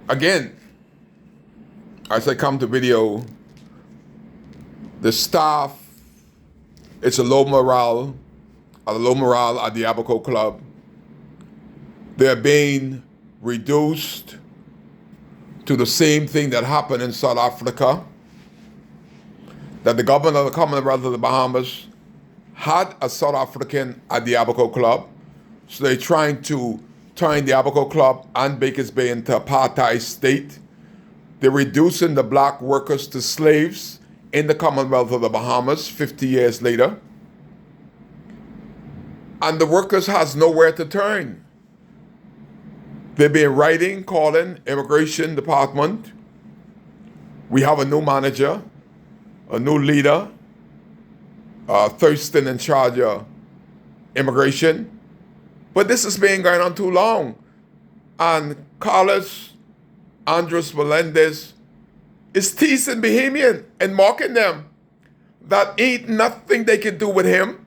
Again, as I come to video, the staff, it's a low morale at the Abaco Club. They're being reduced to the same thing that happened in South Africa, that the government of the Commonwealth of the Bahamas had a South African at the Abaco Club. So they're trying to turn the Abaco Club and Bakers Bay into apartheid state. They're reducing the black workers to slaves in the Commonwealth of the Bahamas 50 years later. And the workers has nowhere to turn. They've been writing, calling immigration department. We have a new manager, a new leader, Thurston in charge of immigration. But this has been going on too long. And Carlos Andres Melendez is teasing Bahamian and mocking them that ain't nothing they can do with him.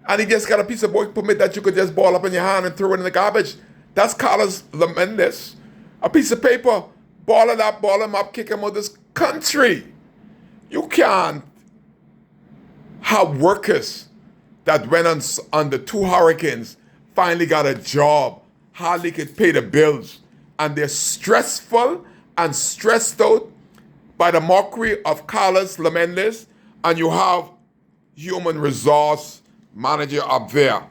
And he just got a piece of work permit that you could just ball up in your hand and throw it in the garbage. That's Carlos Melendez. A piece of paper, ball it up, ball him up, kick him out of this country. You can't have workers that went on the two hurricanes, finally got a job, hardly could pay the bills, and they're stressful and stressed out by the mockery of Carlos Melendez, and you have human resource manager up there.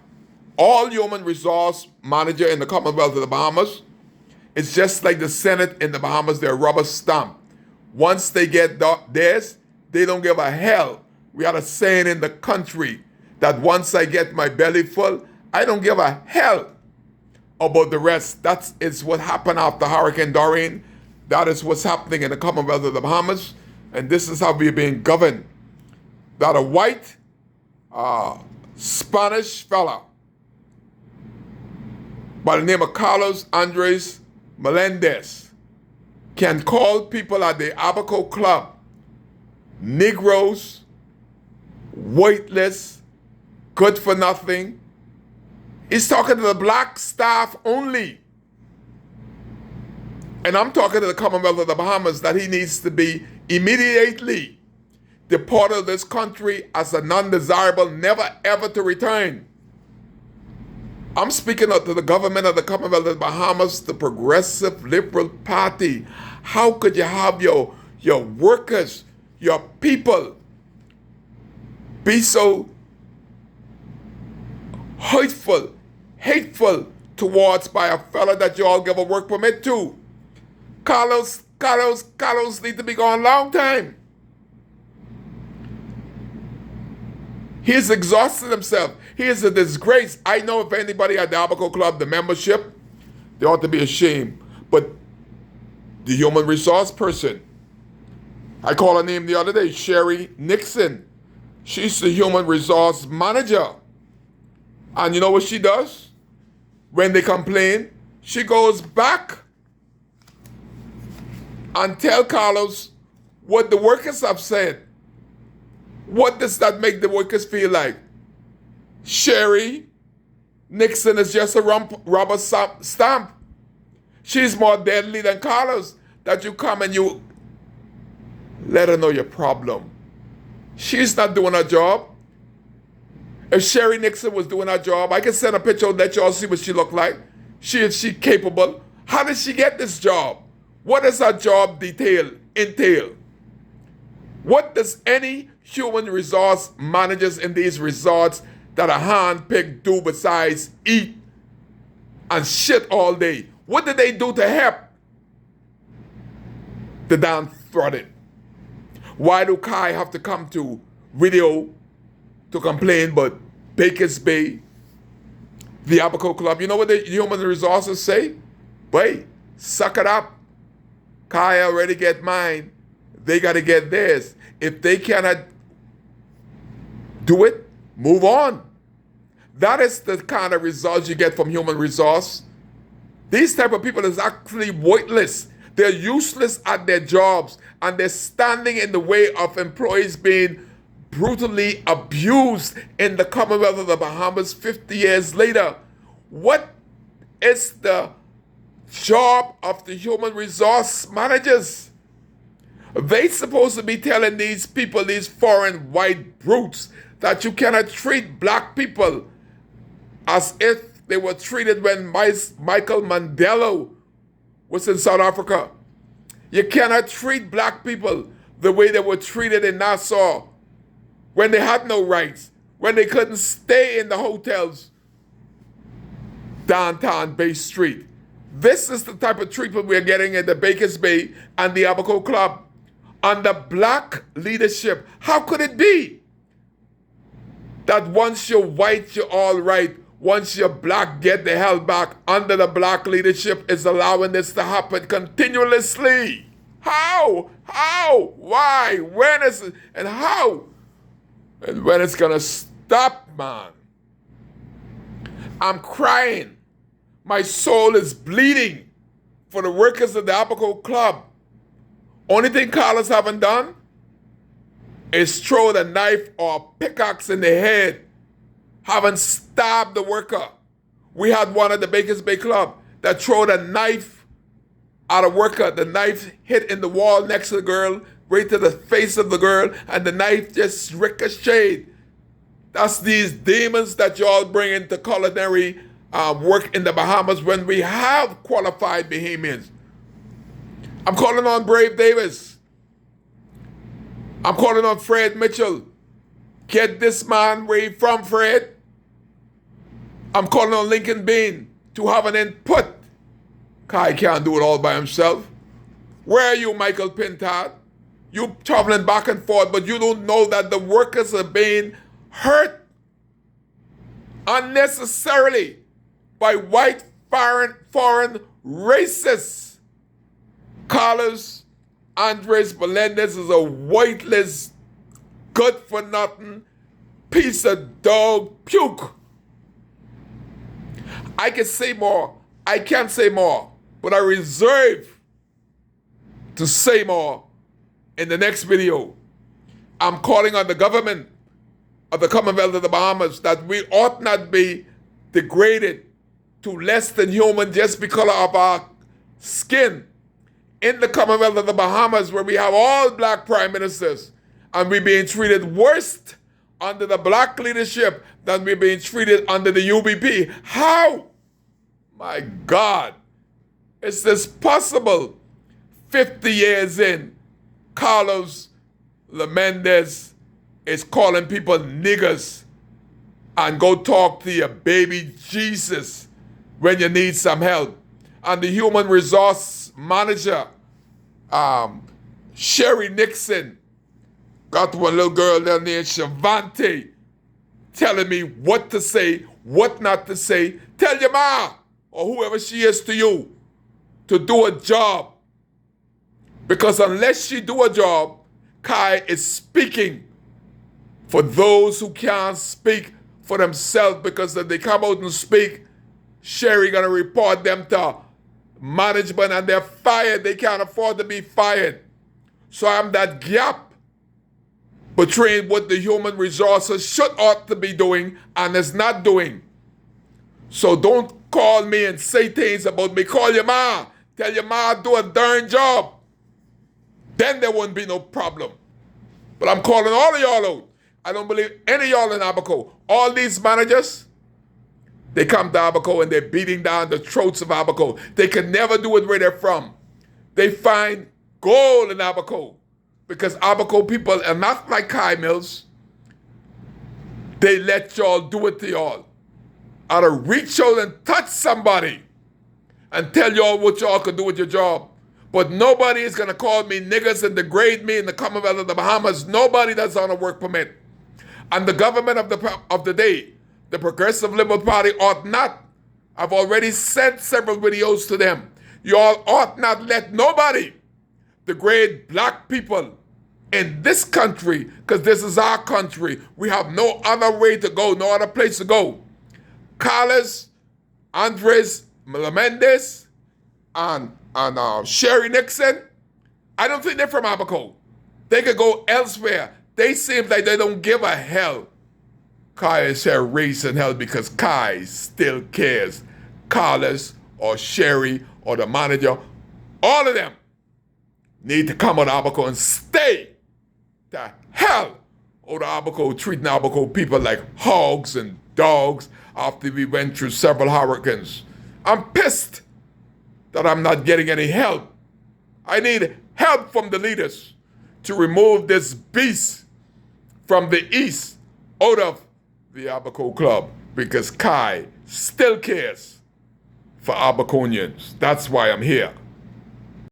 All human resource manager in the Commonwealth of the Bahamas, it's just like the Senate in the Bahamas, they're rubber stamp. Once they get theirs, they don't give a hell. We had a saying in the country that once I get my belly full, I don't give a hell about the rest. That is what happened after Hurricane Dorian. That is what's happening in the Commonwealth of the Bahamas. And this is how we're being governed. That a white Spanish fella by the name of Carlos Andres Melendez can call people at the Abaco Club Negroes, weightless, good for nothing. He's talking to the black staff only. And I'm talking to the Commonwealth of the Bahamas that he needs to be immediately deported of this country as a non-desirable, never ever to return. I'm speaking out to the government of the Commonwealth of the Bahamas, the Progressive Liberal Party. How could you have your workers, your people, be so hurtful, hateful towards by a fella that you all give a work permit to? Carlos need to be gone a long time. He has exhausted himself. He is a disgrace. I know if anybody at the Abaco Club, the membership, they ought to be ashamed. But the human resource person, I called her name the other day, Sherry Nixon. She's the human resource manager. And you know what she does? When they complain, she goes back and tell Carlos what the workers have said. What does that make the workers feel like? Sherry Nixon is just a rubber stamp. She's more deadly than Carlos, that you come and you let her know your problem. She's not doing her job. If Sherry Nixon was doing her job, I can send a picture and let y'all see what she look like. Is she capable? How did she get this job? What does her job entail? What does any human resource managers in these resorts that are handpicked do besides eat and shit all day? What did they do to help the downtrodden? Why do Kai have to come to video to complain but Bakers Bay, the Abaco Club? You know what the human resources say? Wait, suck it up. Kai already get mine. They got to get theirs. If they cannot do it, move on. That is the kind of results you get from human resource. These type of people is actually weightless. They're useless at their jobs, and they're standing in the way of employees being brutally abused in the Commonwealth of the Bahamas 50 years later. What is the job of the human resource managers. They supposed to be telling these people, these foreign white brutes, that you cannot treat black people as if they were treated when Michael Mandela was in South Africa. You cannot treat black people the way they were treated in Nassau when they had no rights, when they couldn't stay in the hotels downtown Bay Street. This is the type of treatment we're getting at the Bakers Bay and the Abaco Club. Under black leadership, how could it be that once you're white, you're all right? Once you're black, get the hell back. Under the black leadership is allowing this to happen continuously. How? How? Why? When is it? And how? And when it's gonna stop, man? I'm crying. My soul is bleeding for the workers of the Abaco Club. Only thing Carlos haven't done is throw the knife or a pickaxe in the head. Haven't stabbed the worker. We had one at the Bakers Bay Club that threw a knife at a worker. The knife hit in the wall next to the girl, right to the face of the girl, and the knife just ricocheted. That's these demons that y'all bring into culinary work in the Bahamas when we have qualified Bahamians. I'm calling on Brave Davis. I'm calling on Fred Mitchell. Get this man where he from, Fred. I'm calling on Lincoln Bean to have an input. Kai can't do it all by himself. Where are you, Michael Pintard? You traveling back and forth, but you don't know that the workers are being hurt unnecessarily by white foreign racists. Carlos Andres Melendez is a weightless, good-for-nothing piece of dog puke. I can say more. I can't say more. But I reserve to say more in the next video. I'm calling on the government of the Commonwealth of the Bahamas that we ought not be degraded to less than human just because of our skin. In the Commonwealth of the Bahamas, where we have all black prime ministers, and we're being treated worse under the black leadership than we're being treated under the UBP. How? My God. Is this possible? 50 years in, Carlos Melendez is calling people niggers and go talk to your baby Jesus when you need some help. And the human resource manager, Sherry Nixon, got one little girl down there, Shavante, telling me what to say, what not to say. Tell your ma, or whoever she is to you, to do a job. Because unless she do a job, Kai is speaking for those who can't speak for themselves, because if they come out and speak, Sherry gonna report them to management and they're fired. They can't afford to be fired. So I'm that gap between what the human resources ought to be doing and is not doing. So don't call me and say things about me. Call your ma. Tell your ma do a darn job. Then there won't be no problem. But I'm calling all of y'all out. I don't believe any of y'all in Abaco. All these managers, they come to Abaco and they're beating down the throats of Abaco. They can never do it where they're from. They find gold in Abaco because Abaco people are not like Kai Mills. They let y'all do it to y'all. I'd reach out and touch somebody and tell y'all what y'all can do with your job. But nobody is going to call me niggers and degrade me in the Commonwealth of the Bahamas. Nobody that's on a work permit. And the government of the day, the Progressive Liberal Party, ought not. I've already sent several videos to them. Y'all ought not let nobody degrade black people in this country, because this is our country. We have no other way to go, no other place to go. Carlos Andres Melendez and Sherry Nixon, I don't think they're from Abaco. They could go elsewhere. They seem like they don't give a hell. Kai is here raising hell because Kai still cares. Carlos or Sherry or the manager, all of them need to come out of Abaco and stay the hell out of Abaco, treating Abaco people like hogs and dogs after we went through several hurricanes. I'm pissed that I'm not getting any help. I need help from the leaders to remove this beast from the east out of the Abaco Club, because Kai still cares for Abaconians. That's why I'm here.